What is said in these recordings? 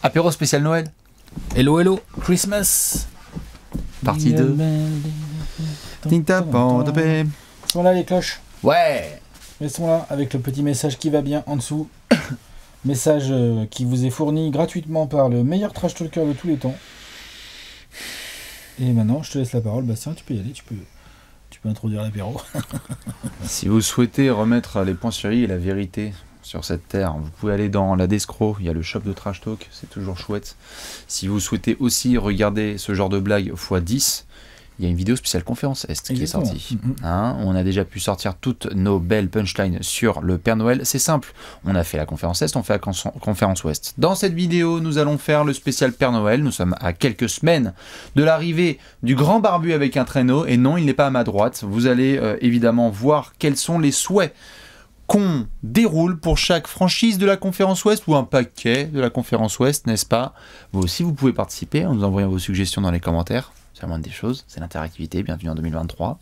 Apéro spécial Noël. Hello, hello, Christmas. Partie 2. Sont là les cloches. Ouais. Elles sont là avec le petit message qui va bien en dessous. Message qui vous est fourni gratuitement par le meilleur trash talker de tous les temps. Et maintenant, je te laisse la parole. Bastien, tu peux y aller, tu peux introduire l'apéro. Si vous souhaitez remettre les points sur i et la vérité sur cette terre, vous pouvez aller dans la Descro, il y a le shop de Trash Talk, c'est toujours chouette. Si vous souhaitez aussi regarder ce genre de blague x10, il y a une vidéo spéciale conférence Est qui est sortie. Hein, on a déjà pu sortir toutes nos belles punchlines sur le Père Noël. C'est simple, on a fait la conférence Est, on fait la conférence Ouest. Dans cette vidéo, nous allons faire le spécial Père Noël. Nous sommes à quelques semaines de l'arrivée du grand barbu avec un traîneau. Et non, il n'est pas à ma droite. Vous allez évidemment voir quels sont les souhaits qu'on déroule pour chaque franchise de la conférence Ouest ou un paquet de la conférence Ouest, n'est-ce pas? Vous aussi, vous pouvez participer en nous envoyant vos suggestions dans les commentaires. C'est la moindre des choses, c'est l'interactivité. Bienvenue en 2023.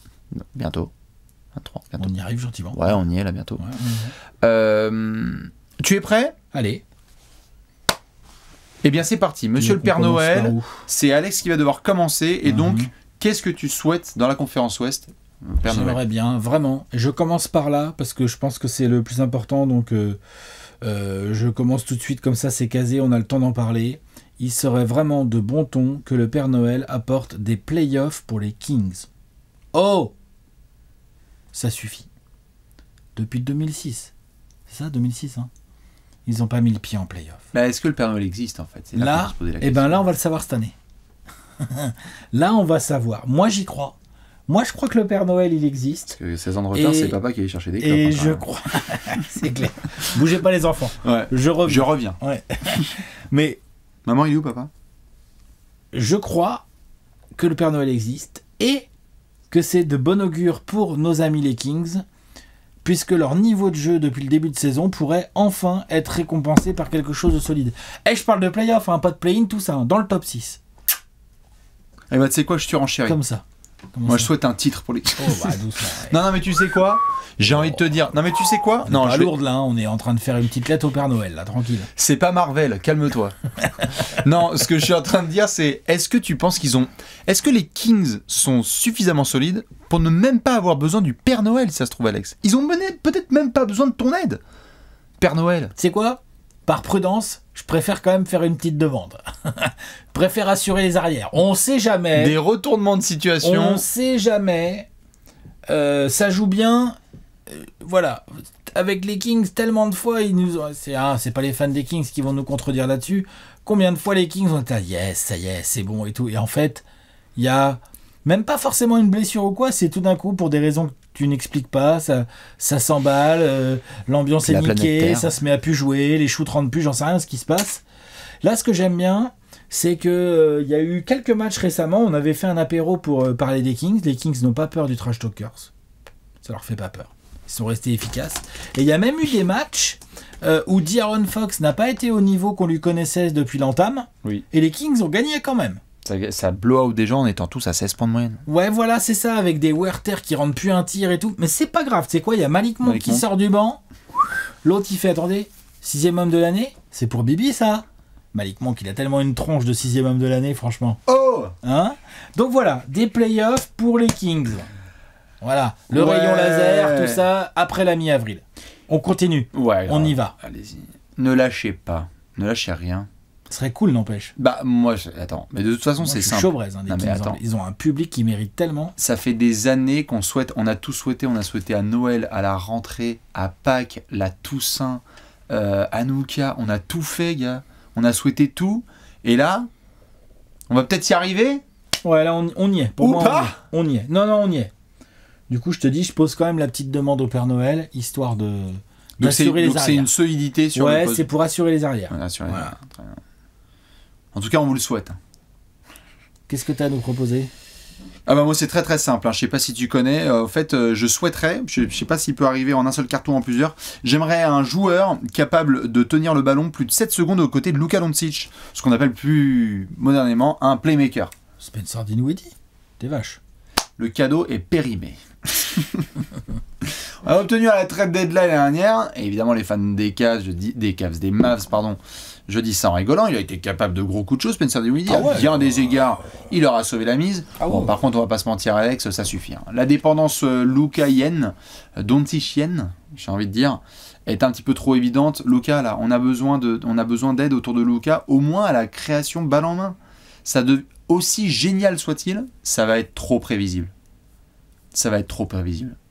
Bientôt. 23, bientôt. On y arrive gentiment. Ouais, on y est là bientôt. Ouais, tu es prêt? Allez. Eh bien, c'est parti. Monsieur le Père Noël, c'est Alex qui va devoir commencer. Et donc, qu'est-ce que tu souhaites dans la conférence Ouest? J'aimerais bien, vraiment. Je commence par là, parce que je pense que c'est le plus important. Donc, je commence tout de suite, comme ça, c'est casé, on a le temps d'en parler. Il serait vraiment de bon ton que le Père Noël apporte des playoffs pour les Kings. Oh! Ça suffit. Depuis 2006. C'est ça, 2006, hein? Ils n'ont pas mis le pied en playoff. Bah, est-ce que le Père Noël existe, en fait? Là, eh ben là, on va le savoir cette année. Là, on va savoir. Moi, j'y crois. Moi, je crois que le Père Noël, il existe. Parce que 16 ans de retard, c'est papa qui allait chercher des clopes. Et je crois... C'est clair. Bougez pas les enfants. Ouais. Je reviens. Je reviens. Ouais. Mais... Maman, il est où, papa? Je crois que le Père Noël existe et que c'est de bon augure pour nos amis les Kings, puisque leur niveau de jeu depuis le début de saison pourrait enfin être récompensé par quelque chose de solide. Et je parle de play-off, hein, pas de play-in, tout ça, hein, dans le top 6. Eh ben, tu sais quoi, je surenchéris. Comme ça. Moi, je souhaite un titre pour les Kings. Oh, bah, doucement, ouais. Non, mais tu sais quoi? J'ai envie de te dire. Non, mais tu sais quoi? Non, pas lourde là, hein, on est en train de faire une petite lettre au Père Noël, là, tranquille. C'est pas Marvel, calme-toi. Non, ce que je suis en train de dire, c'est est-ce que tu penses qu'ils ont. Est-ce que les Kings sont suffisamment solides pour ne même pas avoir besoin du Père Noël, si ça se trouve, Alex? Ils ont peut-être même pas besoin de ton aide. Père Noël. Tu sais quoi? Par prudence, je préfère quand même faire une petite demande. Je préfère assurer les arrières. On sait jamais. Des retournements de situation. On sait jamais. Ça joue bien. Voilà. Avec les Kings, tellement de fois, ils nous ont... C'est pas les fans des Kings qui vont nous contredire là-dessus. Combien de fois les Kings ont dit yes, ça y est, c'est bon et tout. Et en fait, il y a même pas forcément une blessure ou quoi. C'est tout d'un coup pour des raisons que tu n'expliques pas. Ça s'emballe. L'ambiance est niquée. Ça se met à plus jouer. Les shoots rentrent plus. J'en sais rien ce qui se passe. Là, ce que j'aime bien, c'est que y a eu quelques matchs récemment. On avait fait un apéro pour parler des Kings. Les Kings n'ont pas peur du trash talkers. Ça leur fait pas peur. Ils sont restés efficaces. Et il y a même eu des matchs où De'Aaron Fox n'a pas été au niveau qu'on lui connaissait depuis l'entame. Oui. Et les Kings ont gagné quand même. Ça blow out des gens en étant tous à 16 points de moyenne. Ouais, voilà, c'est ça, avec des Werther qui rentrent plus un tir et tout. Mais c'est pas grave, c'est quoi? Il y a Malik Monk qui sort du banc. L'autre, il fait, attendez, 6e homme de l'année? C'est pour Bibi, ça? Malik Monk, il a tellement une tronche de 6e homme de l'année, franchement. Oh! Hein? Donc voilà, des playoffs pour les Kings. Voilà, le rayon laser, tout ça, après la mi-avril. On continue, on y va. Allez-y. Ne lâchez pas, ne lâchez rien. Ce serait cool, n'empêche. Bah, moi, attends, mais de toute façon, c'est simple. Chaud-braise, hein, non, mais attends. Ils ont un public qui mérite tellement. Ça fait des années qu'on souhaite, on a tout souhaité, on a souhaité à Noël, à la rentrée, à Pâques, la Toussaint, Hanouka, on a tout fait, gars. On a souhaité tout, et là, on va peut-être y arriver. Ouais, là, on y est. Pour moi, pas on y est. Non, on y est. Du coup, je te dis, je pose quand même la petite demande au Père Noël, histoire d'assurer les arrières. C'est une solidité sur le poste. Ouais, c'est pour assurer les arrières. Ouais, assurer les arrières. Très bien. En tout cas, on vous le souhaite. Qu'est-ce que tu as à nous proposer? Ah bah moi, c'est très très simple. Hein. Je sais pas si tu connais. En fait, je souhaiterais, je sais pas s'il peut arriver en un seul carton ou en plusieurs, j'aimerais un joueur capable de tenir le ballon plus de 7 secondes aux côtés de Luka Doncic, ce qu'on appelle plus modernément un playmaker. Spencer Dinwiddie, t'es vache. le cadeau est périmé. On a obtenu à la trade deadline l'année dernière, et évidemment les fans des Mavs, je dis ça en rigolant, il a été capable de gros coups de choses, Spencer Dinwiddie, bien des égards, il leur a sauvé la mise. Par contre, on va pas se mentir, Alex, ça suffit. Hein. La dépendance Luka-Yen, Doncic-Yen, j'ai envie de dire, est un petit peu trop évidente. Luka, là, on a besoin d'aide autour de Luka, au moins à la création balle en main. Aussi génial soit-il, ça va être trop prévisible.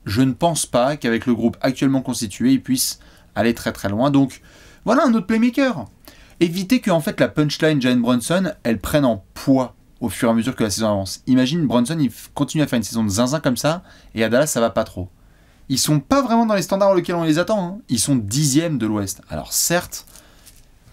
Je ne pense pas qu'avec le groupe actuellement constitué, il puisse aller très très loin. Donc, voilà un autre playmaker. Évitez que en fait, la punchline Jalen Brunson, elle prenne en poids au fur et à mesure que la saison avance. Imagine, Brunson, il continue à faire une saison de zinzin comme ça, et à Dallas, ça va pas trop. Ils sont pas vraiment dans les standards auxquels on les attend. Hein. Ils sont 10e de l'Ouest. Alors certes,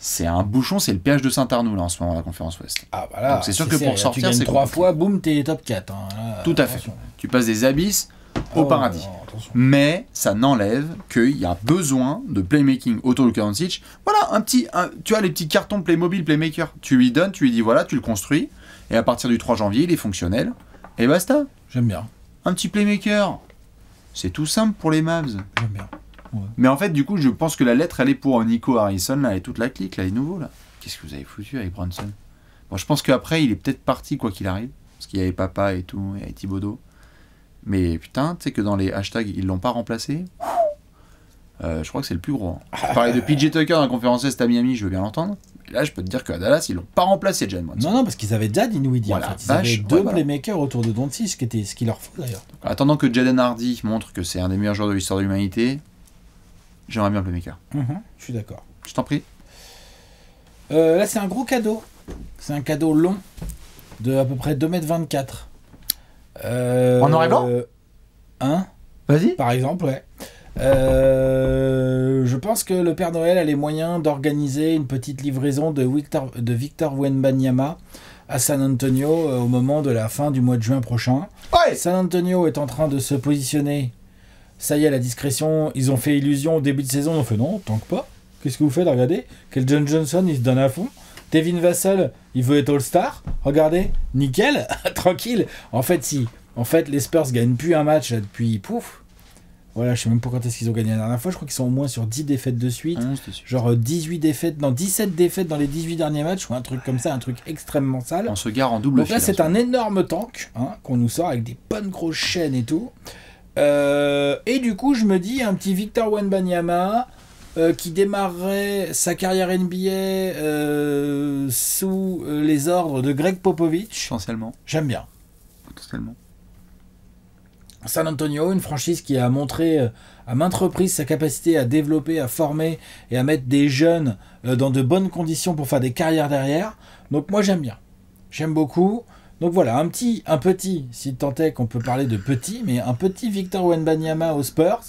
c'est un bouchon, c'est le péage de Saint-Arnoux là en ce moment, la conférence Ouest. Ah voilà. Donc c'est sûr que pour sortir, tu c'est 3 fois, boum, t'es top 4. Hein. Là, tout à fait. Tu passes des abysses au paradis. Mais ça n'enlève qu'il y a besoin de playmaking autour de Luka Doncic. Voilà, tu as les petits cartons Playmobil Playmaker. Tu lui donnes, tu lui dis voilà, tu le construis. Et à partir du 3 janvier, il est fonctionnel. Et basta. J'aime bien. Un petit Playmaker. C'est tout simple pour les Mavs. J'aime bien. Ouais. Mais en fait, du coup, je pense que la lettre, elle est pour Nico Harrison là, et toute la clique, là, les nouveaux. Là. Qu'est-ce que vous avez foutu avec Brunson? Bon, je pense qu'après, il est peut-être parti, quoi qu'il arrive. Parce qu'il y avait Papa et tout, et Thibodeau. Mais putain, tu sais que dans les hashtags, ils l'ont pas remplacé. Je crois que c'est le plus gros. Hein. Je parlais de PJ Tucker dans la conférence Est à Miami, je veux bien l'entendre. Et là, je peux te dire qu'à Dallas, ils l'ont pas remplacé, Jalen Brunson. Non, parce qu'ils avaient déjà Dinwiddie. Voilà, en fait. Ils avaient deux playmakers autour de Doncic, ce qu'il leur faut d'ailleurs. Attendant que Jaden Hardy montre que c'est un des meilleurs joueurs de l'histoire de l'humanité, j'aimerais bien le playmaker. Je suis d'accord. Je t'en prie. Là, c'est un gros cadeau. C'est un cadeau long de à peu près 2,24 m. En noir et blanc Vas-y. Par exemple, ouais. Je pense que le Père Noël a les moyens d'organiser une petite livraison de Victor Wembanyama à San Antonio au moment de la fin du mois de juin prochain. Ouais. San Antonio est en train de se positionner. Ça y est, la discrétion, ils ont fait illusion au début de saison, ils ont fait non, tant que pas. Qu'est-ce que vous faites? Regardez, Keldon Johnson, il se donne à fond. Devin Vassell, il veut être All-Star. Regardez, nickel, tranquille. En fait, les Spurs gagnent plus un match là, depuis pouf. Voilà, je sais même pas quand est-ce qu'ils ont gagné la dernière fois. Je crois qu'ils sont au moins sur 10 défaites de suite. Genre 17 défaites dans les 18 derniers matchs ou un truc comme ça, un truc extrêmement sale. On se gare en double. Donc là, c'est un énorme tank qu'on nous sort avec des bonnes grosses chaînes et tout. Et du coup, je me dis, un petit Victor Wembanyama qui démarrerait sa carrière NBA sous les ordres de Greg Popovich. Potentiellement. J'aime bien. Potentiellement. San Antonio, une franchise qui a montré à maintes reprises sa capacité à développer, à former et à mettre des jeunes dans de bonnes conditions pour faire des carrières derrière. Donc moi j'aime bien. J'aime beaucoup. Donc voilà, un petit, si tant est qu'on peut parler de petit, mais un petit Victor Wembanyama aux Spurs.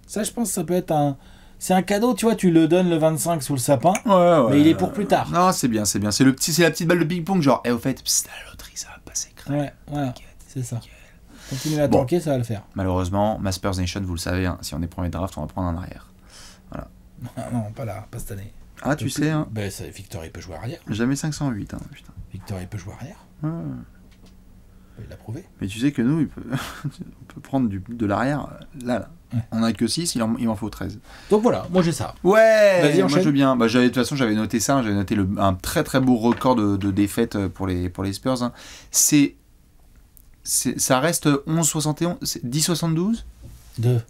Ça je pense que ça peut être c'est un cadeau, tu vois, tu le donnes le 25 sous le sapin, mais il est pour plus tard. Non, c'est bien. C'est la petite balle de ping-pong, genre, au fait, la loterie, ça va passer. Ouais, voilà, c'est ça. Continuez à tanker, ça va le faire. Malheureusement, ma Spurs Nation, vous le savez, hein, si on est premier draft, on va prendre un arrière. Voilà. Non, pas là, pas cette année. Ah, tu sais, hein. Ben, Victor, il peut jouer arrière. Jamais 508, hein, putain. Victor, il peut jouer arrière. Il l'a prouvé. Mais tu sais que nous, on peut prendre de l'arrière, là. Ouais. On a que 6, il m'en faut 13. Donc voilà, moi j'ai ça. Ouais, vas-y, moi je veux bien. De toute façon, j'avais noté ça, j'avais noté un très très beau record de défaites pour les Spurs. Hein. Ça reste 11-71, 10-72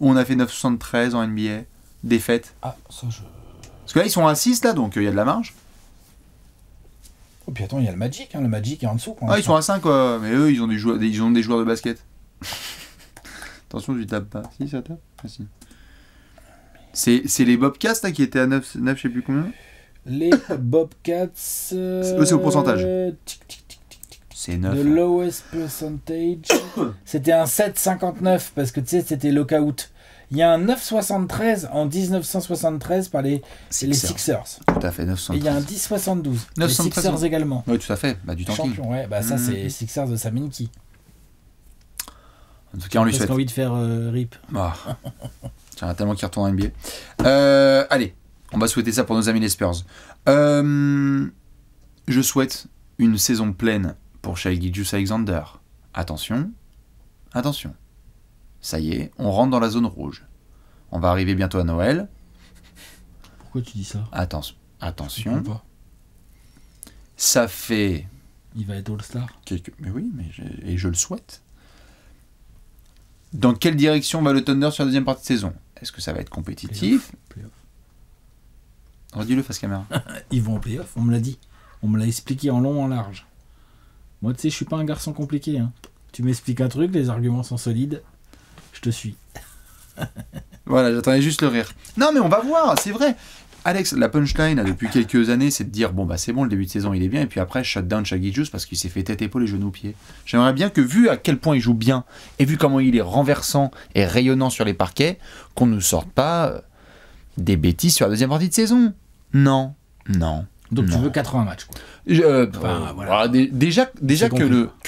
où on a fait 9-73 en NBA, défaites. Ah, ça je... Parce que là, ils sont à 6, là, donc il y a de la marge. Oh, puis attends, il y a le Magic est en dessous. Ils sont à 5, quoi. Mais eux, ils ont des joueurs de basket. Attention, tu tapes pas. Si, ça tape. Ah, si. C'est les Bobcats là, qui étaient à 9, je sais plus combien. Les Bobcats... c'est au pourcentage. C'est 9. The lowest percentage. C'était un 7,59 parce que tu sais, c'était lockout. Il y a un 9,73 en 1973 par les Sixers. Tout à fait, 9,73. Et il y a un 10,72. Les Sixers également. Oui, tout à fait. Bah, du tanking. Champion, ouais. Bah, ça, c'est les Sixers de Saminki. En tout cas, on lui souhaite. J'ai envie de faire RIP. Tiens, tellement qu'il retourne en NBA. Allez, on va souhaiter ça pour nos amis les Spurs. Je souhaite une saison pleine pour Shai Gilgeous-Alexander. Attention, attention. Ça y est, on rentre dans la zone rouge. On va arriver bientôt à Noël. Pourquoi tu dis ça? Attention. Pas. Ça fait... Il va être All-Star. Mais oui, et je le souhaite. Dans quelle direction va le Thunder sur la deuxième partie de saison? Est-ce que ça va être compétitif? Playoff. Redis-le face caméra. Ils vont en playoff, on me l'a dit. On me l'a expliqué en long, en large. Moi, tu sais, je suis pas un garçon compliqué. Hein. Tu m'expliques un truc, les arguments sont solides, je te suis. Voilà, j'attendais juste le rire. Non, mais on va voir, c'est vrai. Alex, la punchline depuis quelques années, c'est de dire bon bah c'est bon, le début de saison il est bien, et puis après shutdown Shaggy Juice parce qu'il s'est fait tête épaule et genoux pieds. J'aimerais bien que, vu à quel point il joue bien et vu comment il est renversant et rayonnant sur les parquets, qu'on ne sorte pas des bêtises sur la deuxième partie de saison. Non. Donc non. tu veux 80 matchs quoi. Voilà. Voilà. Déjà que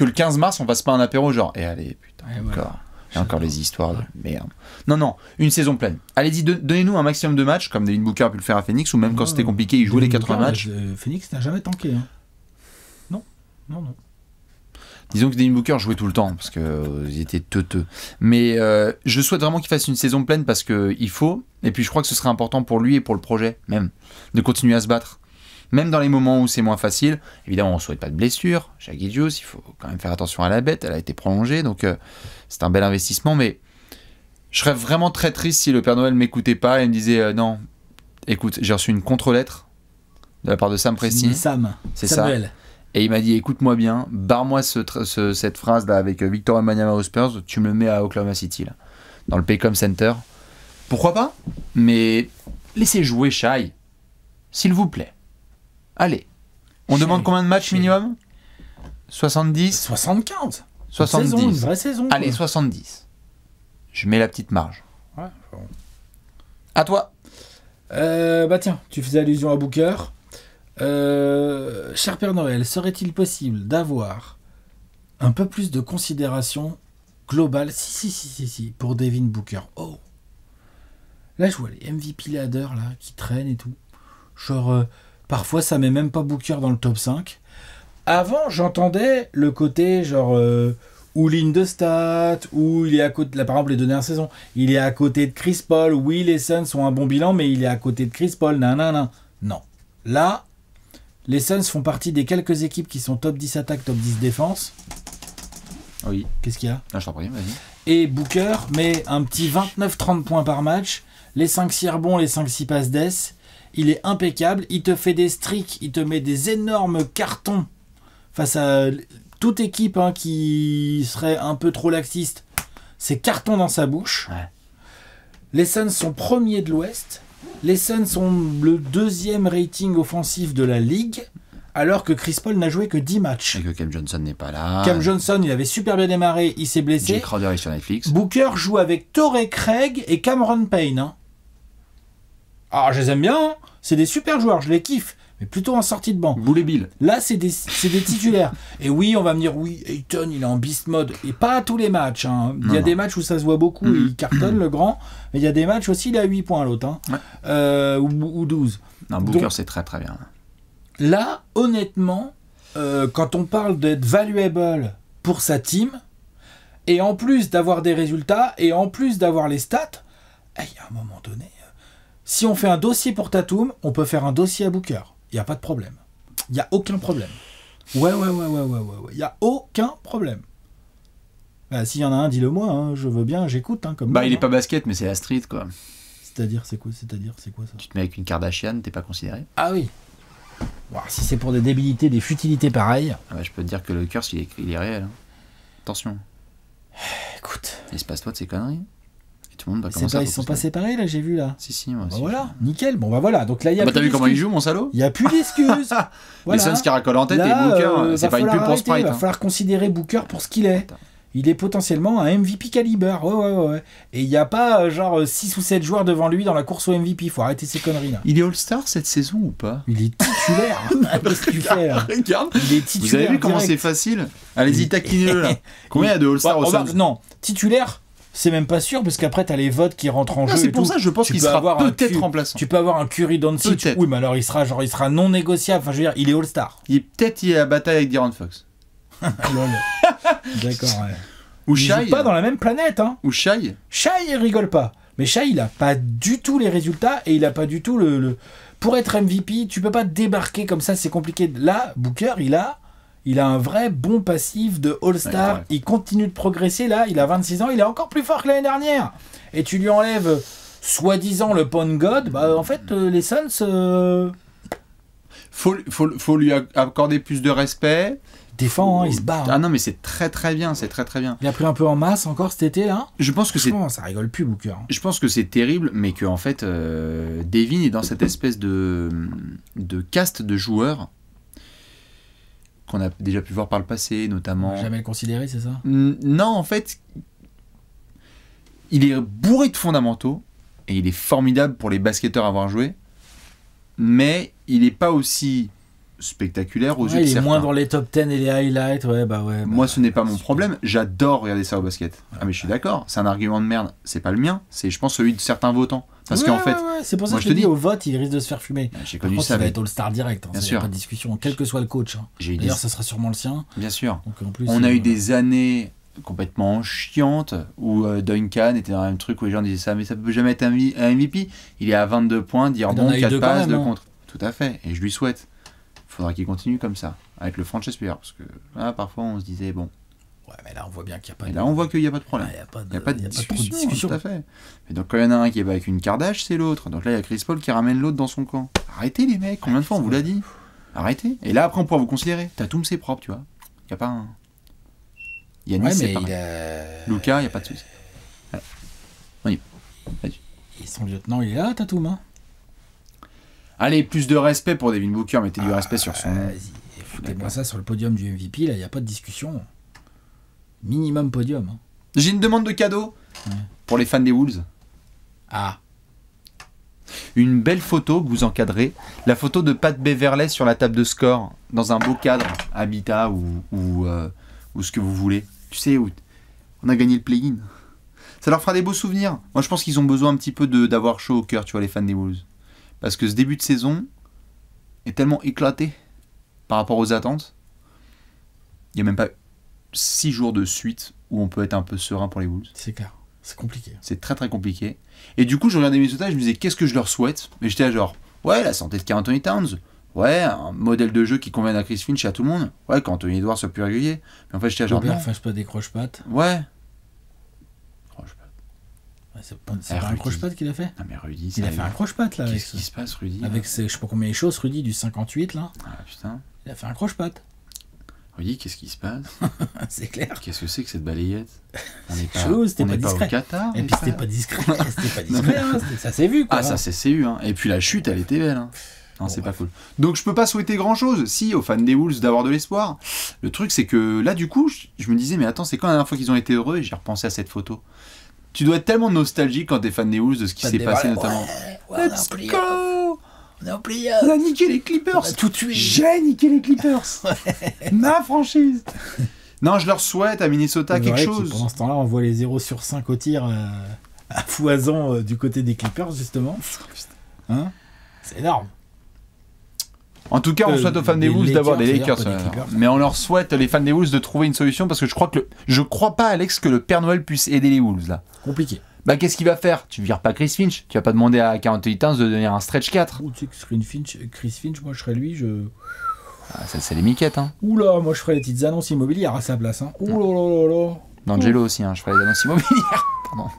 le 15 mars on passe pas un apéro genre et allez putain Ouais, encore. voilà. Et encore les histoires de merde. Non, une saison pleine. Allez-y, donnez-nous un maximum de matchs, comme Devin Booker a pu le faire à Phoenix, ou même quand c'était compliqué, il jouait les 80 matchs. Phoenix n'a jamais tanké. Hein. Non. Disons que Devin Booker jouait tout le temps, parce qu'ils étaient teuteux. Mais je souhaite vraiment qu'il fasse une saison pleine, parce qu'il faut, et puis je crois que ce serait important pour lui et pour le projet, même, de continuer à se battre. Même dans les moments où c'est moins facile, évidemment on ne souhaite pas de blessure, Shaggy Juice, il faut quand même faire attention à la bête, elle a été prolongée, donc c'est un bel investissement, mais je serais vraiment très triste si le Père Noël ne m'écoutait pas et me disait non, écoute, j'ai reçu une contre-lettre de la part de Sam Presti. C'est Samuel. Ça. Et il m'a dit écoute-moi bien, barre-moi cette phrase là avec Victor Wembanyama aux Spurs, tu me le mets à Oklahoma City, là, dans le Paycom Center. Pourquoi pas? Mais laissez jouer Shai, s'il vous plaît. Allez, on demande combien de matchs minimum? 70? 75. 70. Une vraie saison. Allez, quoi. 70. Je mets la petite marge. Ouais, bon. À toi. Bah tiens, tu faisais allusion à Booker. Cher Père Noël, serait-il possible d'avoir un peu plus de considération globale si, pour Devin Booker? Oh. Là, je vois les MVP ladders là, qui traînent et tout. Genre... Parfois, ça met même pas Booker dans le top 5. Avant, j'entendais le côté genre ou ligne de stats, ou il est à côté, là par exemple les deux dernières saisons, il est à côté de Chris Paul. Oui, les Suns ont un bon bilan, mais il est à côté de Chris Paul. Non. Là, les Suns font partie des quelques équipes qui sont top 10 attaque, top 10 défense. Oui. Qu'est-ce qu'il y a? Non, je t'en prie, vas-y. Et Booker met un petit 29-30 points par match, les 5-6 rebonds, les 5-6 passes d'ess. Il est impeccable, il te fait des streaks, il te met des énormes cartons face à toute équipe qui serait un peu trop laxiste. C'est carton dans sa bouche. Ouais. Les Suns sont premiers de l'Ouest. Les Suns sont le deuxième rating offensif de la ligue, alors que Chris Paul n'a joué que 10 matchs. Et que Cam Johnson n'est pas là. Cam Johnson, il avait super bien démarré, il s'est blessé. Jay Crowder est sur Netflix. Booker joue avec Torrey Craig et Cameron Payne. Hein. Alors, je les aime bien, hein. C'est des super joueurs, je les kiffe, mais plutôt en sortie de banc. Boulet Bill. Là, c'est des titulaires. Et oui, on va me dire, oui, Ayton, il est en beast mode. Et pas à tous les matchs. Hein. Il y a des matchs où ça se voit beaucoup, et il cartonne, le grand. Mais il y a des matchs aussi, il est à 8 points, l'autre. Hein. Ouais. Ou 12. Non, Booker, donc, c'est très très bien. Là, honnêtement, quand on parle d'être valuable pour sa team, et en plus d'avoir des résultats, et en plus d'avoir les stats, il y a un moment donné... Si on fait un dossier pour Tatum, on peut faire un dossier à Booker. Il n'y a pas de problème. Il n'y a aucun problème. Ouais. Il n'y a aucun problème. Bah, s'il y en a un, dis-le-moi. Hein. Je veux bien, j'écoute. Hein, comme il n'est pas basket, mais c'est la street, quoi. C'est-à-dire, c'est quoi ça? Tu te mets avec une Kardashian, t'es pas considéré? Ah oui. Bon, si c'est pour des débilités, des futilités pareilles... je peux te dire que le curse, il est réel. Hein. Attention. Écoute... Il se passe toi de ces conneries. Tout le monde va ils sont pas séparés là, j'ai vu là. Si, moi aussi. Voilà, nickel. Bon voilà, donc là il y a. T'as vu comment il joue, mon salaud? Il y a plus d'excuses. Voilà. Les Suns qui racolent en tête là, et Booker, c'est pas une pub pour Sprite. Il va falloir considérer Booker pour ce qu'il est. Il est potentiellement un MVP caliber. Ouais. Et il n'y a pas genre 6 ou 7 joueurs devant lui dans la course au MVP. Faut arrêter ces conneries là. Il est All-Star cette saison ou pas? Il est titulaire. Qu'est-ce que tu fais là? Regarde. Il est titulaire. Vous avez vu comment c'est facile? Allez-y, taquinez-le là. Combien il y a de All-Star au Suns? Non, titulaire. C'est même pas sûr parce qu'après t'as les votes qui rentrent en jeu. C'est pour ça je pense qu'il sera peut-être remplaçant. Tu peux avoir un Curry Doncic. Oui, mais alors il sera non négociable. Enfin, je veux dire, il est All-Star. Il est à la bataille avec De'Aaron Fox. Lol. D'accord. Ouais. Ou Ils Shai. jouent pas dans la même planète. Hein. Ou Shai. Shai, il rigole pas. Mais Shai, il a pas du tout les résultats et il a pas du tout le... Pour être MVP, tu peux pas débarquer comme ça, c'est compliqué. Là, Booker, il a un vrai bon passif de All-Star. Ouais. Il continue de progresser. Là, il a 26 ans. Il est encore plus fort que l'année dernière. Et tu lui enlèves, soi-disant, le Point God. Bah, en fait, les Suns... Faut lui accorder plus de respect. défend, hein, il se bat. Hein. Ah non, mais c'est très très bien, c'est très très bien. Il a pris un peu en masse encore cet été, là. Je pense que c'est... Ça rigole plus, Booker. Je pense que c'est terrible, mais que en fait, Devin est dans cette espèce de caste de joueurs qu'on a déjà pu voir par le passé, notamment. Jamais le considéré, c'est ça? Non, en fait, il est bourré de fondamentaux et il est formidable pour les basketteurs à avoir joué, mais il n'est pas aussi spectaculaire aux yeux de Il est certains. moins dans les top 10 et les highlights, ouais. Moi, ce n'est pas mon problème. J'adore regarder ça au basket. Ah, mais je suis d'accord. C'est un argument de merde. C'est pas le mien. C'est, je pense, celui de certains votants. Parce qu'en fait, c'est pour ça moi, que je je te te dis, dis, au vote, il risque de se faire fumer. j'ai Par connu contre, ça. il va Mais... être All-Star direct. Hein, Bien ça, y a sûr. pas de discussion, quel que soit le coach. Hein. J'ai eu D'ailleurs, des... ça sera sûrement le sien. Bien sûr. Donc, en plus, On a eu des années complètement chiantes où Duncan était dans un truc où les gens disaient ça, mais ça peut jamais être un MVP. Il est à 22 points, dire Il en bon, a eu 4 deux passes, quand même, 2 hein. contre. Tout à fait. Et je lui souhaite. Il faudra qu'il continue comme ça, avec le franchise player. Parce que là, parfois, on se disait, bon. Ouais, mais là, on voit bien qu'il n'y a pas Et là, on voit qu'il n'y a pas de problème. Il n'y a pas Il n'y a pas de trop de discussion, discussion. tout à fait. Et donc, quand il y en a un qui est avec une Kardashian, c'est l'autre. Donc là, il y a Chris Paul qui ramène l'autre dans son camp. Arrêtez, les mecs. Combien de fois on vous l'a dit? Arrêtez. Et là, après, on pourra vous considérer. Tatum, c'est propre, tu vois. Il n'y a pas un. Yannis, Ouais, c'est mais pareil. Luka, il n'y a pas de souci. Voilà. On y va. Vas-y. Et son lieutenant, il est là, Tatum. Hein. Allez, plus de respect pour Devin Booker. Mettez du respect sur son nom. Vas-y, foutez-moi ça sur le podium du MVP. Là, il n'y a pas de discussion. Minimum podium. Hein. J'ai une demande de cadeau pour les fans des Wolves. Ah. Une belle photo que vous encadrez. La photo de Pat Beverley sur la table de score, dans un beau cadre, Habitat ou ce que vous voulez. Tu sais, où on a gagné le play-in. Ça leur fera des beaux souvenirs. Moi, je pense qu'ils ont besoin un petit peu d'avoir chaud au cœur, tu vois, les fans des Wolves. Parce que ce début de saison est tellement éclaté par rapport aux attentes. Il n'y a même pas 6 jours de suite où on peut être un peu serein pour les Wolves. C'est clair. C'est compliqué. C'est très très compliqué. Et du coup, je regardais mes résultats et je me disais, qu'est-ce que je leur souhaite? Et j'étais là genre, ouais, la santé de Karl Anthony Towns. Ouais, un modèle de jeu qui convienne à Chris Finch et à tout le monde. Ouais, qu'Anthony Edwards soit plus régulier. Mais en fait, j'étais là genre, Robert non. fasse pas des croche-pattes. Ouais. Ouais, c'est pas un Rudy. croche-patte qu'il a fait. Non mais Rudy, Il a fait un croche-patte là. Qu'est-ce qui se passe, Rudy? Avec ses, je sais pas combien de choses, Rudy du 58 là. Ah putain. Il a fait un croche-patte. Rudy, qu'est-ce qui se passe? C'est clair. Qu'est-ce que c'est que cette balayette? On n'est pas, Chaud, c'était on pas n'est pas au discret. Qatar. Et puis c'était pas discret. C'était pas discret. Hein. Ça s'est vu quoi. Ah, ça c'est CU, hein. Et puis la chute, elle était belle, hein. Non, Bon, c'est bref. pas cool. Donc je peux pas souhaiter grand chose, si, aux fans des Wolves d'avoir de l'espoir. Le truc c'est que là du coup, je me disais, mais attends, c'est quand la dernière fois qu'ils ont été heureux? Et j'ai repensé à cette photo. Tu dois être tellement nostalgique quand t'es fan des Wolves de ce qui s'est passé notamment. Ouais, Let's go! On a oublié. On a niqué les Clippers! On a tout tué. J'ai niqué les Clippers! Ma franchise! Non, je leur souhaite à Minnesota quelque Qui, chose. pendant ce temps-là, on voit les 0 sur 5 au tir à foison du côté des Clippers justement. Hein, c'est énorme. En tout cas, on souhaite aux fans des des Wolves d'avoir des Lakers, Lakers. d'ailleurs, pas des Clippers. Mais on leur souhaite, les fans des Wolves, de trouver une solution parce que je crois pas, Alex, que le Père Noël puisse aider les Wolves là. Compliqué. Bah, qu'est-ce qu'il va faire? Tu vires pas Chris Finch? Tu vas pas demander à Karl Anthony Towns de devenir un stretch 4? Ou tu sais que Chris Finch, moi je serais lui, Ah, ça, c'est les miquettes, hein. Oula, moi je ferais les petites annonces immobilières à sa place. Hein. Oula. D'Angelo aussi, hein. Je ferai les annonces immobilières. Pardon.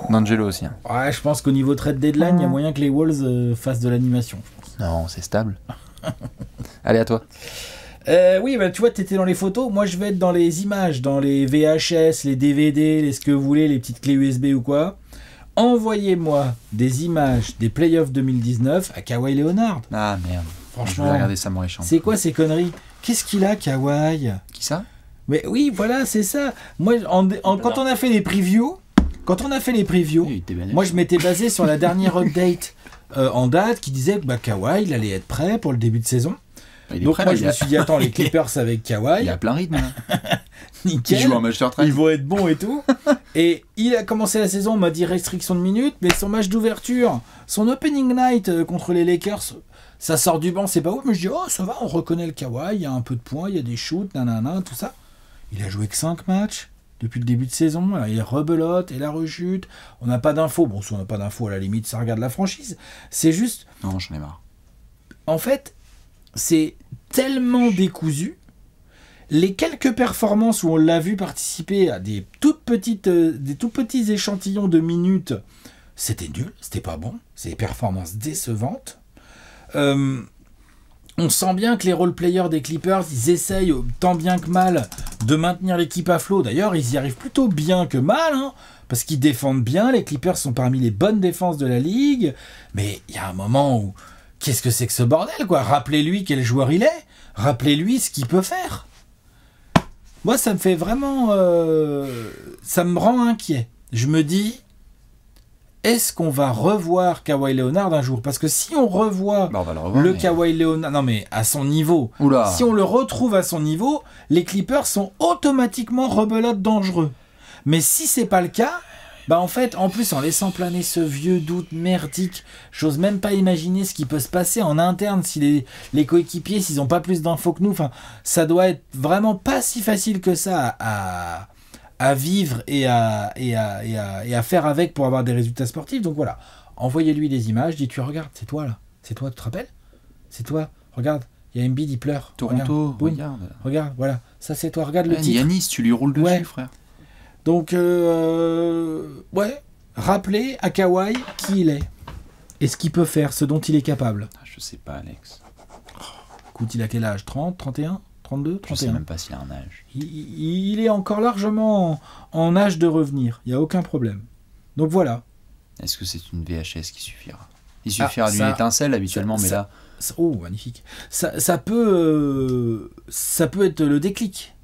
D'Angelo aussi, hein. Ouais, je pense qu'au niveau trade deadline, il y a moyen que les Wolves fassent de l'animation. je pense. Non, c'est stable. Allez, à toi. Oui, bah, tu vois, tu étais dans les photos. Moi, je vais être dans les images, dans les VHS, les DVD, les ce que vous voulez, les petites clés USB ou quoi. Envoyez-moi des images des playoffs 2019 à Kawhi Leonard. Ah, merde. Je Franchement, vais regarder ça, Maurice. c'est quoi ces conneries? Qu'est-ce qu'il a, Kawhi? Qui ça? Mais oui, voilà, c'est ça. Moi, quand on a fait les previews, Il était bien. moi, je m'étais basé sur la dernière update en date qui disait que bah, Kawhi, il allait être prêt pour le début de saison. Il est Donc prêt, moi, là, je me suis dit, attends, les Clippers avec Kawhi, il a plein rythme, là. Il nickel. joue en match de retraite. Ils vont être bons et tout. Et il a commencé la saison, on m'a dit restriction de minutes, mais son match d'ouverture, son opening night contre les Lakers, ça sort du banc, c'est pas ouf, mais je dis, oh ça va, on reconnaît le Kawhi, il y a un peu de points, il y a des shoots, nanana, tout ça. Il a joué que 5 matchs, depuis le début de saison. Alors, il rebelote et la rechute. On n'a pas d'infos. Bon, si on n'a pas d'infos, à la limite, ça regarde la franchise. C'est juste... Non, j'en ai marre. En fait, c'est tellement décousu. Les quelques performances où on l'a vu participer à des tout petits échantillons de minutes, c'était nul, c'était pas bon. C'est des performances décevantes. On sent bien que les role-players des Clippers, ils essayent tant bien que mal de maintenir l'équipe à flot. D'ailleurs, ils y arrivent plutôt bien que mal, hein, parce qu'ils défendent bien. Les Clippers sont parmi les bonnes défenses de la ligue. Mais il y a un moment où... Qu'est-ce que c'est que ce bordel, quoi? Rappelez-lui quel joueur il est. Rappelez-lui ce qu'il peut faire. Moi, ça me fait vraiment... ça me rend inquiet. Je me dis... Est-ce qu'on va revoir Kawhi Leonard un jour? Parce que si on revoit on va le revoir, le mais... Kawhi Leonard... Non, mais à son niveau. Oula. Si on le retrouve à son niveau, les Clippers sont automatiquement rebelote dangereux. Mais si c'est pas le cas... Bah en fait, en plus, en laissant planer ce vieux doute merdique, j'ose même pas imaginer ce qui peut se passer en interne si les coéquipiers, s'ils ont pas plus d'infos que nous. Enfin, ça doit être vraiment pas si facile que ça à vivre et à faire avec pour avoir des résultats sportifs. Donc voilà, envoyez-lui des images, dites-lui, regarde, c'est toi là, c'est toi, tu te rappelles? C'est toi, regarde, il y a Embiid, il pleure. Toronto, regarde, voilà, ça c'est toi, regarde le titre. Yanis, tu lui roules dessus, ouais. frère. Donc, ouais, rappelez à Kawhi qui il est et ce qu'il peut faire, ce dont il est capable. Je sais pas, Alex. Écoute, il a quel âge? 30, 31, 32, 31? Je sais même pas s'il a un âge. Il est encore largement en âge de revenir, il n'y a aucun problème. Donc voilà. Est-ce que c'est une VHS qui suffira? Il suffira d'une étincelle habituellement, mais là... Oh, magnifique. Ça peut être le déclic.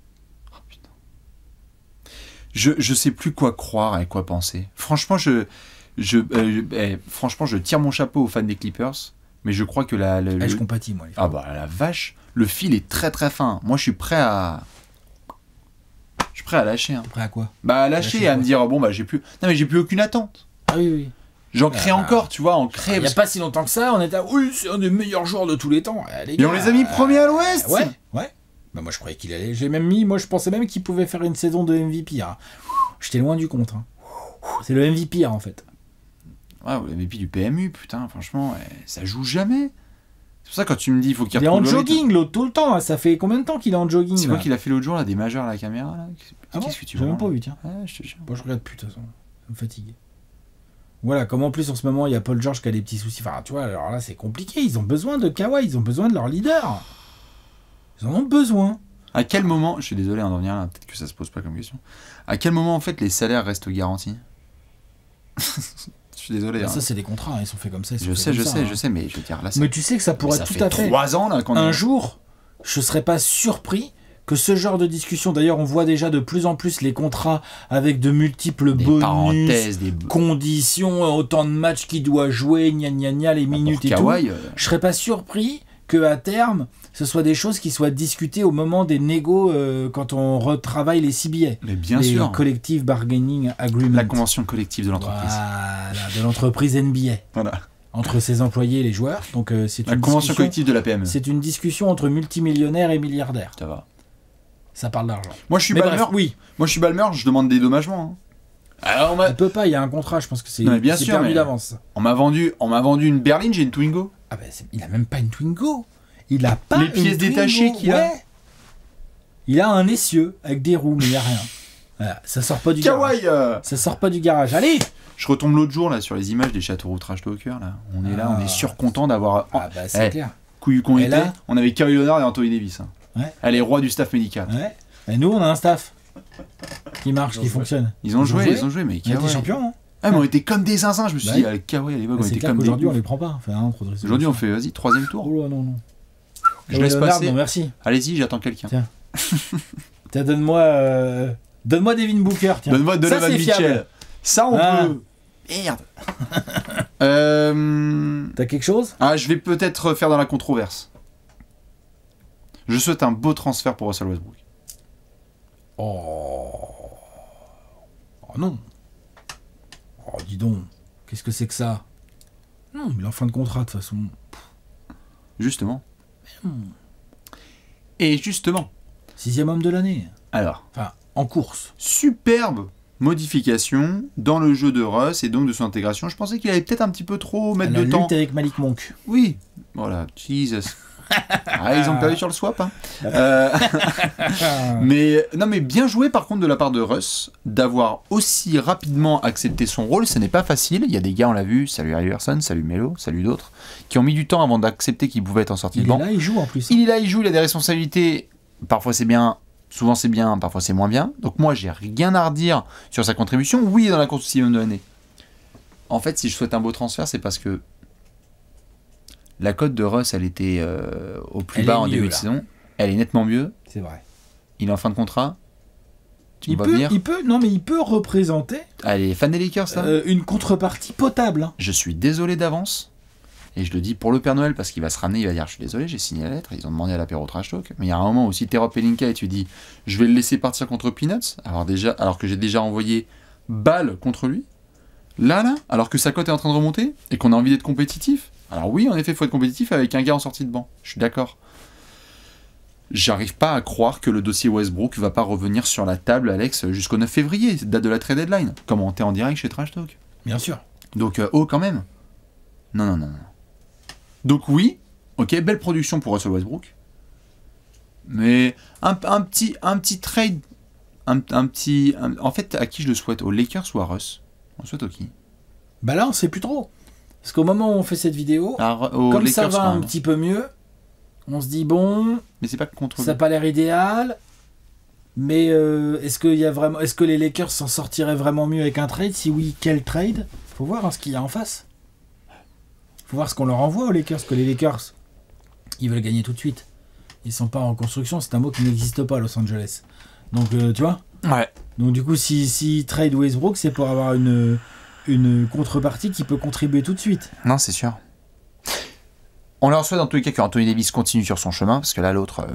Je sais plus quoi croire et quoi penser. Franchement, franchement, je tire mon chapeau aux fans des Clippers, mais je crois que je compatis, moi. Ah bah la vache, le fil est très très fin. Moi, je suis prêt à lâcher. Hein. Prêt à quoi? Bah à lâcher et à me dire bon bah j'ai plus aucune attente. Ah oui. J'en crée encore, tu vois, Il n'y a pas si longtemps que ça, on était oui, c'est un des meilleurs joueurs de tous les temps. Les gars, et on les a mis premiers à l'Ouest. Ouais. Bah moi je croyais qu'il allait. Moi je pensais même qu'il pouvait faire une saison de MVP. Hein. J'étais loin du compte. Hein. C'est le MVP en fait. Ouais, le MVP du PMU, putain, franchement, ça joue jamais. C'est pour ça quand tu me dis il faut qu'il est en jogging l'autre tout le temps. Hein. Ça fait combien de temps qu'il est en jogging? C'est quoi qu'il a fait l'autre jour là, des majeurs à la caméra là? Qu'est-ce que tu vois? J'ai même pas vu, tiens. Ouais, je te jure. Bon, je regarde plus de toute façon. Ça me fatigue. Voilà, comme en plus en ce moment il y a Paul George qui a des petits soucis. Enfin, tu vois, alors là c'est compliqué. Ils ont besoin de Kawhi, ils ont besoin de leur leader. Ils en ont besoin. À quel moment, je suis désolé d'en venir là, peut-être que ça se pose pas comme question. À quel moment en fait les salaires restent garantis? Je suis désolé. Ça c'est des contrats, ils sont faits comme ça. Je sais, mais je veux dire là. Mais tu sais que ça pourrait tout à fait. 3 ans là qu'on un jour, je serais pas surpris que ce genre de discussion. D'ailleurs, on voit déjà de plus en plus les contrats avec de multiples bonus, conditions, autant de matchs qu'il doit jouer, les minutes et Kawhi, tout. Je serais pas surpris que à terme, ce soit des choses qui soient discutées au moment des négos quand on retravaille les CBA. Mais bien sûr. Collective Bargaining Agreement. La convention collective de l'entreprise. Voilà, de l'entreprise NBA. Voilà. Entre ses employés et les joueurs. Donc c'est la convention collective de la PME. C'est une discussion entre multimillionnaires et milliardaires. Ça va. Ça parle d'argent. Moi je suis Balmer. Oui. Moi je suis Balmer, je demande des dédommagements. Hein. Alors il peut pas, il y a un contrat, je pense que c'est perdu d'avance. On m'a vendu une berline, j'ai une Twingo. Ah ben il a même pas une Twingo. Il a pas les pièces détachées qu'il a. Il a un essieu avec des roues, mais il y a rien. Voilà, ça sort pas du garage. Ça sort pas du garage. Allez. Je retombe l'autre jour là sur les images des Châteauroux Trash Talker là. On est là, on est surcontent d'avoir. Ah bah c'est clair. Couillu qu'on était. Là, on avait Kawhi Leonard et Anthony Davis. Hein. Ouais. Elle est roi du staff médical. Ouais. Et nous on a un staff qui marche, qui fonctionne. Ils ont joué, mais Kawhi. On était champions. Hein. Ah mais on était comme des zinzins. Je me suis dit avec Kawhi à l'époque on était comme des. Aujourd'hui on les prend pas. Aujourd'hui on fait vas-y 3e tour. Oh là non. Je laisse passer. Non, merci. Allez-y, j'attends quelqu'un. Tiens. Donne-moi Devin Booker. Tiens. Donne-moi Donovan Mitchell. Ça, on peut. Merde. T'as quelque chose? Ah, je vais peut-être faire dans la controverse. Je souhaite un beau transfert pour Russell Westbrook. Oh non. Oh, dis donc. Qu'est-ce que c'est que ça? Non, il est en fin de contrat de toute façon. Justement. Et justement. 6e homme de l'année. Alors. Enfin, en course. Superbe modification dans le jeu de Russ et donc de son intégration. Je pensais qu'il allait peut-être un petit peu trop mettre de La temps. lutte avec Malik Monk. Oui, voilà, Jesus. Ah, ils ont perdu sur le swap. Hein. Mais bien joué par contre de la part de Russ d'avoir aussi rapidement accepté son rôle. Ce n'est pas facile. Il y a des gars, on l'a vu, salut Iverson, salut Melo, salut d'autres, qui ont mis du temps avant d'accepter qu'ils pouvaient être en sortie de banc. Il est là, il joue en plus. Il est là, il joue, il a des responsabilités. Parfois c'est bien, souvent c'est bien, parfois c'est moins bien. Donc moi j'ai rien à redire sur sa contribution. Oui, dans la course aussi de l'année. En fait, si je souhaite un beau transfert, c'est parce que la cote de Russ, elle était au plus bas en début de saison. Elle est nettement mieux. C'est vrai. Il est en fin de contrat. Il peut représenter. Allez, fan des Lakers, là. Une contrepartie potable. Hein. Je suis désolé d'avance. Et je le dis pour le Père Noël parce qu'il va se ramener, il va dire je suis désolé, j'ai signé la lettre. Ils ont demandé à l'apéro Trash Talk. Mais il y a un moment où si t'es Rob Pelinka et tu dis je vais le laisser partir contre Peanuts, alors que j'ai déjà envoyé balle contre lui. Là, alors que sa cote est en train de remonter et qu'on a envie d'être compétitif. Alors oui, en effet, il faut être compétitif avec un gars en sortie de banc. Je suis d'accord. J'arrive pas à croire que le dossier Westbrook va pas revenir sur la table, Alex, jusqu'au 9 février, date de la trade deadline. Commenté en direct chez Trash Talk. Bien sûr. Donc, quand même. Non. Donc oui, ok, belle production pour Russell Westbrook. Mais un petit trade. En fait, à qui je le souhaite? Aux Lakers ou à Russ? On souhaite au qui? Bah là, on sait plus trop. Parce qu'au moment où on fait cette vidéo, comme Lakers, ça va un petit peu mieux, on se dit bon, mais c'est pas contre ça n'a pas l'air idéal, mais est-ce que les Lakers s'en sortiraient vraiment mieux avec un trade? Si oui, quel trade? Faut voir ce qu'il y a en face. Faut voir ce qu'on leur envoie aux Lakers, parce que les Lakers, ils veulent gagner tout de suite. Ils sont pas en construction, c'est un mot qui n'existe pas à Los Angeles. Donc tu vois? Ouais. Donc du coup, si trade Westbrook, c'est pour avoir une contrepartie qui peut contribuer tout de suite. Non, c'est sûr. On leur souhaite dans tous les cas que Anthony Davis continue sur son chemin, parce que là, l'autre...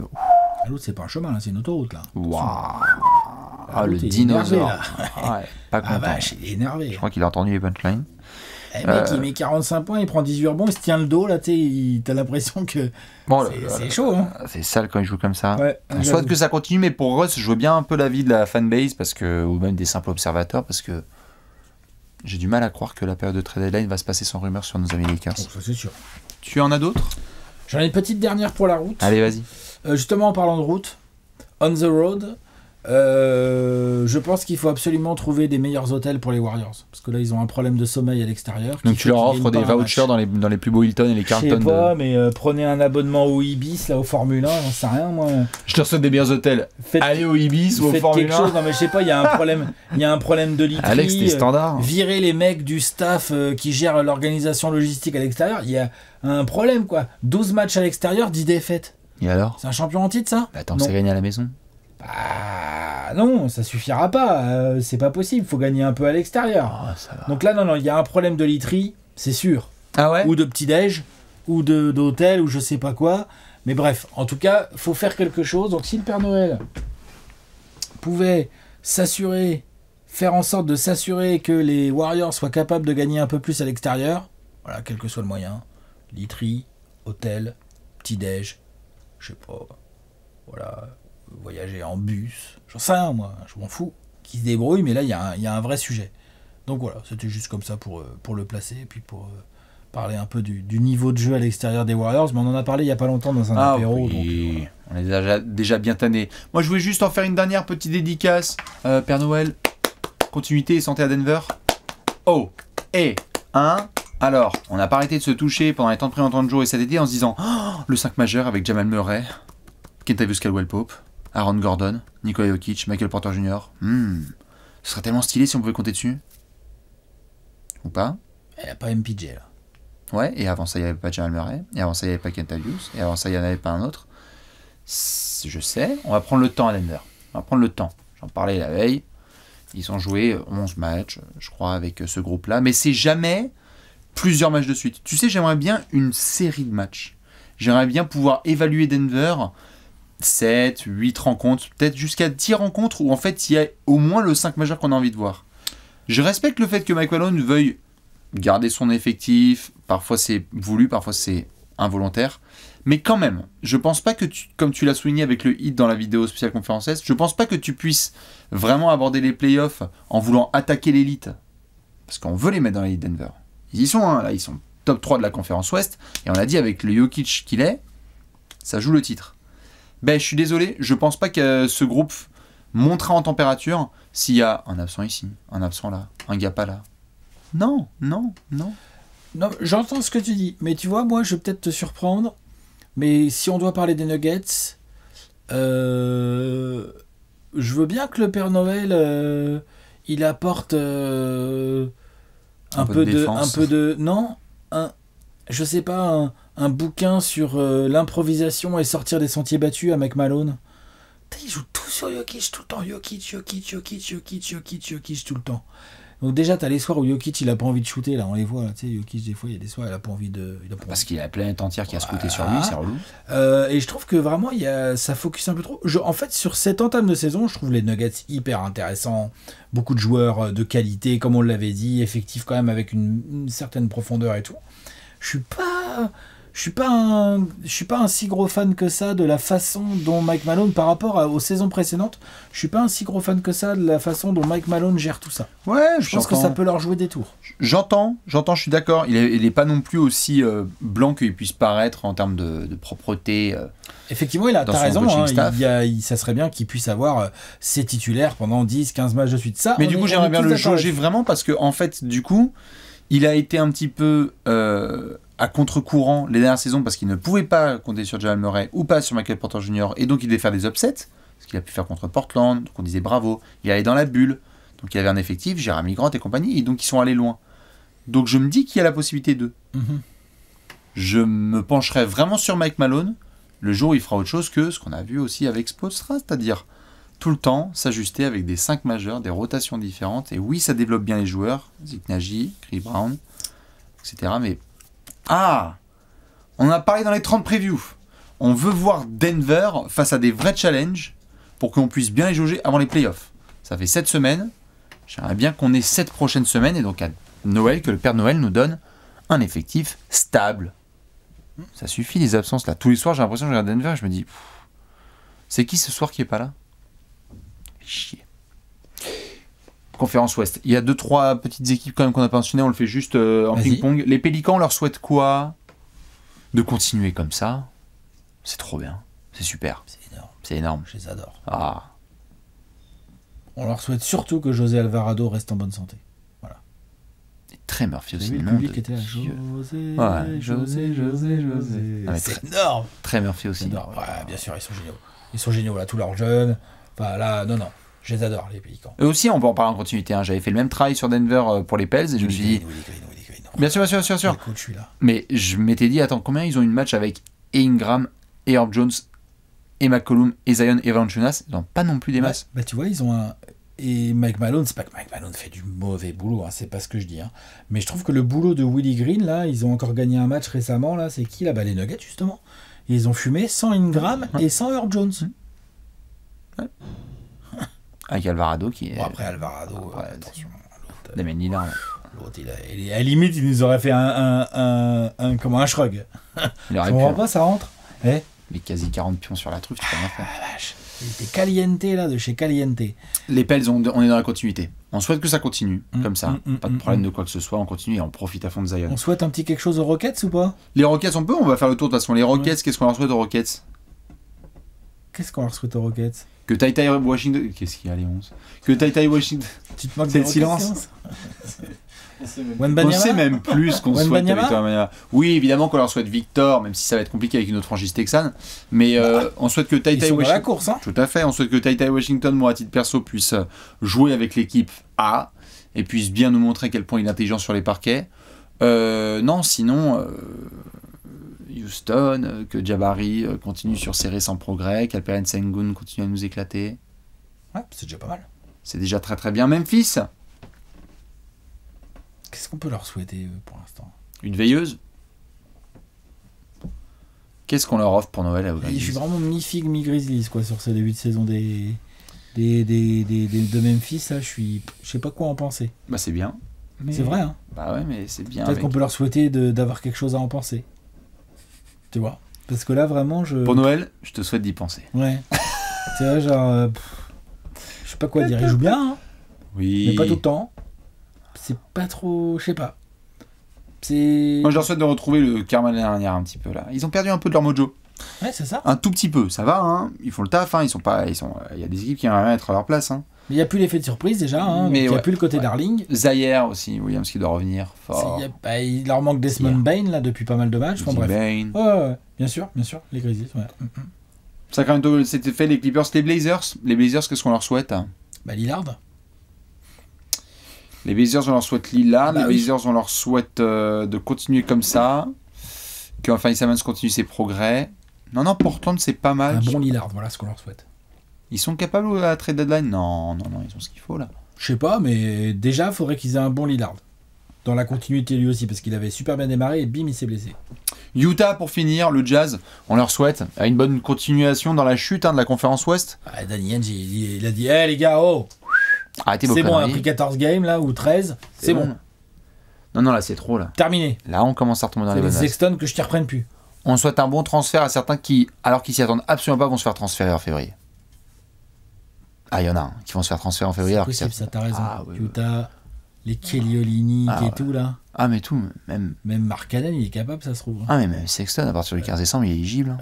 L'autre, c'est pas un chemin, là, c'est une autoroute, là. Waouh. Le dinosaure. Ouais, pas content. Ah vache, il est énervé. Je crois qu'il a entendu les punchlines. Mec, il met 45 points, il prend 18 rebonds, il se tient le dos, là, t'as l'impression que c'est chaud, hein. C'est sale quand il joue comme ça. Ouais, on souhaite que ça continue, mais pour Russ, je veux bien un peu l'avis de la fanbase, ou même des simples observateurs, parce que j'ai du mal à croire que la période de trade deadline va se passer sans rumeur sur nos amis Lakers. Oh, ça c'est sûr. Tu en as d'autres? J'en ai une petite dernière pour la route. Allez, vas-y. Justement, en parlant de route, on the road, je pense qu'il faut absolument trouver des meilleurs hôtels pour les Warriors. Parce que là, ils ont un problème de sommeil à l'extérieur. Donc tu leur offres des vouchers dans les plus beaux Hilton et les Carlton. Je sais pas, mais prenez un abonnement au Ibis, là, au Formule 1, j'en sais rien, moi. Je te souhaite des meilleurs hôtels. Allez au Ibis ou au Formule 1. Quelque chose, non mais je sais pas, il y a un problème de literie. Alex, t'es standard. Virer les mecs du staff qui gèrent l'organisation logistique à l'extérieur, il y a un problème, quoi. 12 matchs à l'extérieur, 10 défaites. Et alors? C'est un champion en titre, ça? Attends, c'est gagné à la maison. Bah non, ça suffira pas, c'est pas possible, faut gagner un peu à l'extérieur. Donc là, non, il y a un problème de literie, c'est sûr. Ah ouais? Ou de petit-déj, ou d'hôtel, ou je sais pas quoi. Mais bref, en tout cas, faut faire quelque chose. Donc si le Père Noël pouvait faire en sorte de s'assurer que les Warriors soient capables de gagner un peu plus à l'extérieur, voilà, quel que soit le moyen, literie, hôtel, petit-déj, je sais pas, voilà, voyager en bus, j'en sais rien moi, je m'en fous, qui se débrouille, mais là il y a un vrai sujet. Donc voilà, c'était juste comme ça pour le placer, et puis pour parler un peu du niveau de jeu à l'extérieur des Warriors, mais on en a parlé il y a pas longtemps dans un apéro. Oui. Donc, on est déjà bien tanné. Moi je voulais juste en faire une dernière petite dédicace. Père Noël, continuité et santé à Denver. Oh, et alors, on n'a pas arrêté de se toucher pendant les temps de pré-temps de jour et cet été en se disant le 5 majeur avec Jamal Murray, Kentavious Caldwell-Pope, Aaron Gordon, Nikola Jokic, Michael Porter Jr. Ce serait tellement stylé si on pouvait compter dessus. Ou pas? Elle a pas MPJ là. Ouais, et avant ça il n'y avait pas Jamal Murray, et avant ça il n'y avait pas Kentavious, et avant ça il n'y en avait pas un autre. Je sais, on va prendre le temps à Denver. On va prendre le temps. J'en parlais la veille. Ils ont joué 11 matchs, je crois, avec ce groupe-là. Mais c'est jamais plusieurs matchs de suite. Tu sais, j'aimerais bien une série de matchs. J'aimerais bien pouvoir évaluer Denver 7, 8 rencontres, peut-être jusqu'à 10 rencontres où en fait il y a au moins le 5 majeur qu'on a envie de voir. Je respecte le fait que Mike Malone veuille garder son effectif. Parfois c'est voulu, parfois c'est involontaire. Mais quand même, je pense pas que comme tu l'as souligné avec le hit dans la vidéo spéciale conférence Est, je pense pas que tu puisses vraiment aborder les playoffs en voulant attaquer l'élite. Parce qu'on veut les mettre dans l'élite Denver. Ils y sont, hein, là, ils sont top 3 de la conférence Ouest. Et on a dit avec le Jokic qu'il est, ça joue le titre. Ben, je suis désolé, je pense pas que ce groupe montera en température s'il y a un absent ici, un absent là, un gars pas là. Non. Non, j'entends ce que tu dis, mais tu vois, moi, je vais peut-être te surprendre. Mais si on doit parler des Nuggets, je veux bien que le Père Noël, il apporte un peu de, non, je sais pas, un bouquin sur l'improvisation et sortir des sentiers battus à McMalone. Il joue tout sur Jokic tout le temps, Jokic tout le temps. Donc déjà, t'as les soirs où Jokic, il a pas envie de shooter, là, on les voit, tu sais, Jokic, des fois, il y a des soirs, il a pas envie de... Parce qu'il y a la planète entière qui a scouté sur lui, c'est relou. Et je trouve que vraiment, ça focus un peu trop. En fait, sur cette entame de saison, je trouve les Nuggets hyper intéressants, beaucoup de joueurs de qualité, comme on l'avait dit, effectifs quand même, avec une certaine profondeur et tout. Je suis pas un si gros fan que ça de la façon dont Mike Malone, par rapport aux saisons précédentes, je suis pas un si gros fan que ça de la façon dont Mike Malone gère tout ça. Ouais, je pense que ça peut leur jouer des tours. J'entends, je suis d'accord. Il est pas non plus aussi blanc qu'il puisse paraître en termes de propreté. Effectivement, t'as raison. Hein, ça serait bien qu'il puisse avoir ses titulaires pendant 10-15 matchs de suite. Ça, mais du coup, j'aimerais bien le jauger vraiment parce que, en fait, du coup, il a été un petit peu à contre-courant les dernières saisons parce qu'il ne pouvait pas compter sur Jamal Murray ou pas sur Michael Porter Jr. et donc il devait faire des upsets, ce qu'il a pu faire contre Portland, donc on disait bravo. Il allait dans la bulle, donc il avait un effectif, Jeremy Grant et compagnie, et donc ils sont allés loin. Donc je me dis qu'il y a la possibilité d'eux. Je me pencherai vraiment sur Mike Malone le jour où il fera autre chose que ce qu'on a vu aussi avec Spoelstra, c'est-à-dire tout le temps s'ajuster avec des 5 majeurs, des rotations différentes, et oui, ça développe bien les joueurs, Zeke Nagy, Chris Brown, etc. Mais on a parlé dans les 30 previews. On veut voir Denver face à des vrais challenges pour qu'on puisse bien les jauger avant les playoffs. Ça fait 7 semaines. J'aimerais bien qu'on ait 7 prochaines semaines et donc à Noël, que le Père Noël nous donne un effectif stable. Ça suffit les absences là. Tous les soirs, j'ai l'impression que je regarde Denver et je me dis c'est qui ce soir qui est pas là? Chier. Conférence Ouest. Il y a 2-3 petites équipes quand même qu'on n'a pas mentionnées, on le fait juste en ping-pong. Les Pélicans, on leur souhaite quoi? De continuer comme ça. C'est trop bien. C'est super. C'est énorme. Je les adore. On leur souhaite surtout que José Alvarado reste en bonne santé. Voilà. Et très Murphy aussi. Le public était là. José. C'est énorme. Très Murphy aussi. Ouais, bien sûr, ils sont géniaux. Ils sont géniaux, là, tous leurs jeunes. Enfin, là, non. Je les adore, les Pélicans. Eux aussi, on peut en parler en continuité. Hein. J'avais fait le même travail sur Denver pour les Pels et je me suis dit. Bien sûr. Mais je m'étais dit, attends, combien ils ont eu de match avec Ingram, et Herb Jones, et McCollum, et Zion, et Valanciunas? Ils n'ont pas non plus des masses. Bah, tu vois, ils ont un. Et Mike Malone, c'est pas que Mike Malone fait du mauvais boulot, hein, c'est pas ce que je dis. Hein. Mais je trouve que le boulot de Willie Green, là, ils ont encore gagné un match récemment, là, c'est qui là? Bah, les Nuggets, justement. Et ils ont fumé sans Ingram et sans Herb Jones. Ouais. Avec Alvarado qui est. Bon, après Alvarado, attention. Damien Lillard. L'autre, à la limite, il nous aurait fait un shrug. Il aurait pu. On pas, ça rentre. Mais quasi 40 pions sur la truffe, tu peux rien faire. Vache. Il était Caliente, là, de chez Caliente. Les Pels, on est dans la continuité. On souhaite que ça continue, comme ça. Pas de problème de quoi que ce soit, on continue et on profite à fond de Zion. On souhaite un petit quelque chose aux Rockets ou pas? Les Rockets, on va faire le tour de toute façon. Les Rockets, qu'est-ce qu'on leur souhaite aux Rockets? Qu'est-ce qu'on leur souhaite aux Rockets? Que Tai Washington... Qu'est-ce qu'il y a, les 11? Que Tai Washington... Tu te moques c'est le silence. On sait même plus qu'on souhaite Victor Wembanyama. Oui, évidemment qu'on leur souhaite Victor, même si ça va être compliqué avec une autre franchise texane. Mais on souhaite que Tai Washington... la course, hein. Tout à fait. On souhaite que Tai Washington, moi à titre perso, puisse jouer avec l'équipe A et puisse bien nous montrer à quel point il est intelligent sur les parquets. Non, sinon... Houston, que Jabari continue sur ses récents progrès, qu'Alperen Sengun continue à nous éclater. Ouais, c'est déjà pas mal. C'est déjà très très bien. Memphis. Qu'est-ce qu'on peut leur souhaiter pour l'instant? Une veilleuse. Qu'est-ce qu'on leur offre pour Noël à Je suis vraiment mi-figue, mi-Grizzlies quoi, sur ce début de saison de Memphis. Là, je sais pas quoi en penser. Bah c'est bien. Mais... C'est vrai, hein. Bah ouais, mais c'est bien. Peut-être qu'on peut leur souhaiter d'avoir quelque chose à en penser. Tu vois? Parce que là, vraiment, je... Pour Noël, je te souhaite d'y penser. Ouais. C'est vrai, genre... je sais pas quoi dire. Il joue bien, hein, Oui. mais pas tout le temps. C'est pas trop... Je sais pas. C'est... Moi, je leur souhaite de retrouver le karma de l'année dernière un petit peu là. Ils ont perdu un peu de leur mojo. Ouais, c'est ça. Un tout petit peu, ça va, hein. Ils font le taf, hein. Il y a des équipes qui aimeraient être à leur place, hein. Mais il n'y a plus l'effet de surprise déjà, hein. Mais Il n'y a ouais, plus le côté ouais. darling. Zaire aussi, Williams qui doit revenir fort. Il leur manque Desmond Bain là depuis pas mal de matchs. Enfin, bref. Bane. Ouais, bien sûr, les Grizzlies. Ouais. Ça a quand même c'était fait les Clippers, les Blazers. Les Blazers, qu'est-ce qu'on leur souhaite, hein? Bah Lillard. Les Blazers, on leur souhaite Lillard. Bah les oui. Blazers, on leur souhaite de continuer comme ça. Que Anthony Simons continue ses progrès. Non, Portland, c'est pas mal. Un bon Lillard, voilà ce qu'on leur souhaite. Ils sont capables à la trade deadline? Non, ils ont ce qu'il faut là. Je sais pas, mais déjà, il faudrait qu'ils aient un bon Lillard. Dans la continuité lui aussi, parce qu'il avait super bien démarré et bim, il s'est blessé. Utah, pour finir, le Jazz, on leur souhaite une bonne continuation dans la chute de la conférence Ouest. Ah, Danny Ainge, il a dit hé les gars, oh Arrêtez vos c'est bon, on a conneries. pris 14 games là, ou 13, c'est bon. Non, là, c'est trop là. Terminé. Là, on commence à retomber dans C'est les les bonnes Sexton que je t'y reprenne plus. On souhaite un bon transfert à certains qui, alors qu'ils s'y attendent absolument pas, vont se faire transférer en février. Ah, il y en a qui vont se faire transférer en février. C'est Alors qu'ils possible, s'y ça, t'as raison. Ah, ouais, Utah, les Kelly Olynyk Ah, et ouais. tout là. Ah, mais tout, même. Même Mark Cannon, il est capable, ça se trouve. Ah, mais même Sexton, à partir du 15 décembre, il est éligible.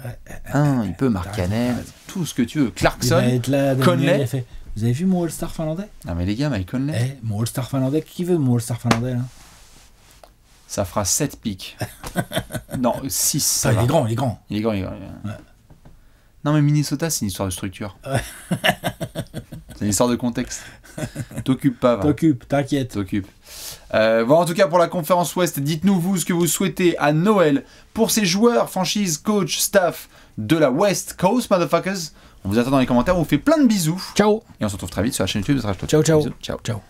Il peut, Mark t'as raison, Cannon, t'as raison. tout ce que tu veux. Il va Clarkson. être là, Danny Conley. Ainge, il a fait, vous avez vu mon All-Star finlandais? Non, mais les gars, Mike Conley, Mon All-Star finlandais, qui veut mon All-Star finlandais là? ça fera 7 pics. Non, 6, ça Il va. est grand, il est grand. Il est grand. Ouais. Non, mais Minnesota, c'est une histoire de structure. C'est une histoire de contexte. T'occupes pas, va. T'occupes, t'inquiète. T'occupes. Bon, en tout cas, pour la conférence Ouest, dites-nous, vous, ce que vous souhaitez à Noël pour ces joueurs, franchises, coach, staff de la West Coast, motherfuckers. On vous attend dans les commentaires. On vous fait plein de bisous. Ciao. Et on se retrouve très vite sur la chaîne YouTube de Trash Talk. Ciao, ciao. Bisous. Ciao. Ciao.